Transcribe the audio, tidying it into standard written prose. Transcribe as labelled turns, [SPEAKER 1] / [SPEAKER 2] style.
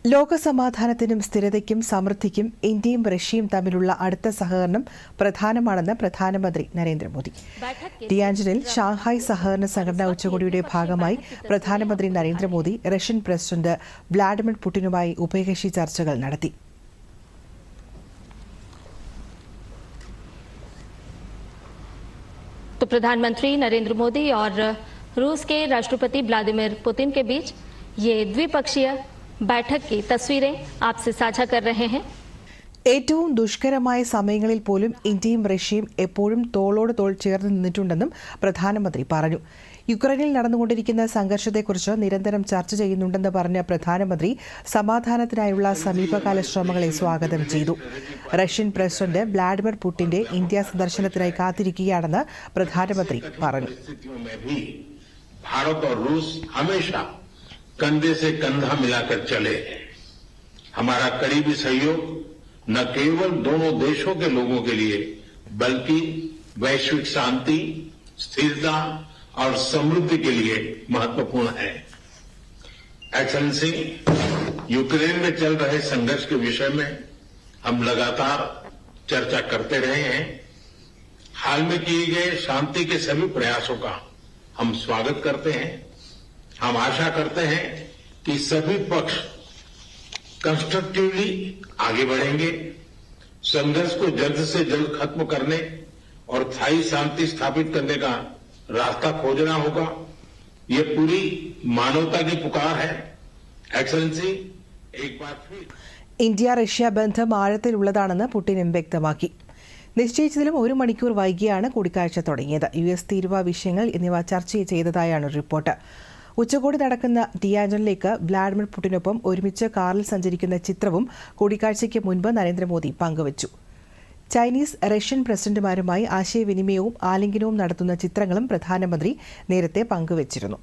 [SPEAKER 1] ലോകസമാധാനത്തിനും സ്ഥിരതയ്ക്കും സമൃദ്ധിക്കും ഇന്ത്യയും റഷ്യയും തമ്മിലുള്ള അടുത്ത സഹകരണം പ്രധാനമാണെന്ന് പ്രധാനമന്ത്രി നരേന്ദ്രമോദി. ടിയാൻജിനിൽ ഷാങ്ഹായ് സഹകരണ സംഘടനാ ഉച്ചകോടിയുടെ ഭാഗമായി പ്രധാനമന്ത്രി നരേന്ദ്രമോദി റഷ്യൻ പ്രസിഡന്റ് വ്ളാഡിമിർ പുടിനുമായി ഉഭയകക്ഷി ചർച്ചകൾ നടത്തി.
[SPEAKER 2] तो प्रधानमंत्री नरेंद्र मोदी और रूस के राष्ट्रपति व्लादिमीर पुतिन के बीच ये द्विपक्षीय बैठक की तस्वीरें आपसे साझा कर रहे हैं.
[SPEAKER 1] ഏറ്റവും ദുഷ്കരമായ സമയങ്ങളിൽ പോലും ഇന്ത്യയും റഷ്യയും എപ്പോഴും തോളോട് തോൾ ചേർന്ന് നിന്നിട്ടുണ്ടെന്നും പ്രധാനമന്ത്രി പറഞ്ഞു. യുക്രൈനിൽ നടന്നുകൊണ്ടിരിക്കുന്ന സംഘർഷത്തെക്കുറിച്ച് നിരന്തരം ചർച്ച ചെയ്യുന്നുണ്ടെന്ന് പറഞ്ഞ പ്രധാനമന്ത്രി സമാധാനത്തിനായുള്ള സമീപകാല ശ്രമങ്ങളെ സ്വാഗതം ചെയ്തു. റഷ്യൻ പ്രസിഡന്റ് വ്ളാഡിമിർ പുടിന്റെ ഇന്ത്യ സന്ദർശനത്തിനായി കാത്തിരിക്കുകയാണെന്ന് പ്രധാനമന്ത്രി പറഞ്ഞു.
[SPEAKER 3] कंधे से कंधा मिलाकर चले. हमारा करीबी सहयोग न केवल दोनों देशों के लोगों के लिए बल्कि वैश्विक शांति, स्थिरता और समृद्धि के लिए महत्वपूर्ण है. एक्सेलेंसी, यूक्रेन में चल रहे संघर्ष के विषय में हम लगातार चर्चा करते रहे हैं. हाल में किए गए शांति के सभी प्रयासों का हम स्वागत करते हैं. हम आशा करते हैं कि सभी पक्ष कंस्ट्रक्टिवली आगे बढ़ेंगे. संघर्ष को जल्द से जल्द खत्म करने और स्थायी शांति स्थापित करने का रास्ता खोजना होगा. ये पूरी मानवता की पुकार है. एक्सेलेंसी, एक बार फिर
[SPEAKER 1] ഇന്ത്യ റഷ്യ ബന്ധം ആഴത്തിലുള്ളതാണെന്ന് പുടിനും വ്യക്തമാക്കി. നിശ്ചയിച്ചതിലും 1 മണിക്കൂർ വൈകിയാണ് കൂടിക്കാഴ്ച തുടങ്ങിയത്. US തീരുവ വിഷയങ്ങൾ എന്നിവ ചർച്ച ചെയ്തതായാണ് റിപ്പോർട്ട്. ഉച്ചകോടി നടക്കുന്ന ടിയാൻജിനിലേക്ക് വ്ളാഡിമിർ പുടിനൊപ്പം ഒരുമിച്ച് കാറിൽ സഞ്ചരിക്കുന്ന ചിത്രവും കൂടിക്കാഴ്ചയ്ക്ക് മുൻപ് നരേന്ദ്രമോദി പങ്കുവച്ചു. ചൈനീസ് റഷ്യൻ പ്രസിഡന്റുമാരുമായി ആശയവിനിമയവും ആലിംഗനവും നടത്തുന്ന ചിത്രങ്ങളും പ്രധാനമന്ത്രി നേരത്തെ പങ്കുവച്ചിരുന്നു.